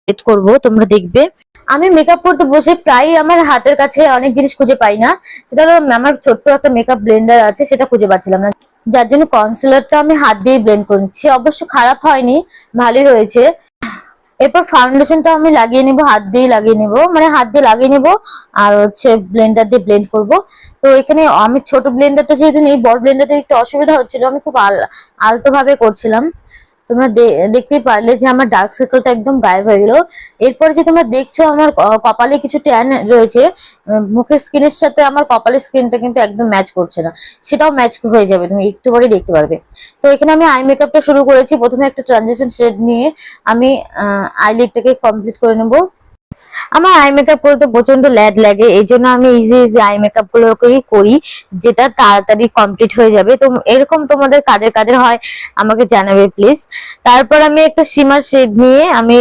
Set করব, তোমরা দেখবে। আমি মেকআপ করতে বসে প্রায় আমার হাতের কাছে অনেক জিনিস খুঁজে পাই না। সেটা হলো আমার ছোট্ট একটা মেকআপ ব্লেন্ডার আছে, সেটা খুঁজে পাচ্ছিলাম না, যার জন্য কনসিলারটা আমি হাত দিয়ে ব্লেন্ড করে নিচ্ছি। অবশ্য খারাপ হয়নি, ভালোই হয়েছে। এরপর ফাউন্ডেশনটা আমি লাগিয়ে নিব, হাত দিয়ে লাগিয়ে নিব, মানে হাত দিয়ে লাগিয়ে নিব আর হচ্ছে ব্লেন্ডার দিয়ে ব্লেন্ড করব। তো এখানে আমি ছোট ব্লেন্ডারটা যেহেতু নেই, বড় ব্লেন্ডারতে একটু অসুবিধা হচ্ছিল, আমি খুব আলতো ভাবে করছিলাম। তোমরা দেখতেই পারলে যে আমার ডার্ক সার্কেলটা একদম গায়েব হয়ে গেল। এরপরে যে তোমরা দেখছো আমার কপালে কিছু ট্যান রয়েছে, মুখের স্কিনের সাথে আমার কপালের স্কিনটা কিন্তু একদম ম্যাচ করছে না, সেটাও ম্যাচ হয়ে যাবে, তুমি একটু পরে দেখতে পারবে। তো এখানে আমি আই মেকআপটা শুরু করেছি। প্রথমে একটা ট্রানজিশন শেড নিয়ে আমি আইলিডটাকে কমপ্লিট করে নেব। আমার আই মেকআপ করতে প্রচন্ড ল্যাদ লাগে, এই জন্য আমি ইজি ইজি আই মেকআপ গুলোকেই করি, যেটা তাড়াতাড়ি কমপ্লিট হয়ে যাবে। তো এরকম তোমাদের কাদের কাদের হয় আমাকে জানাবে প্লিজ। তারপর আমি একটা শিমার শেড নিয়ে আমি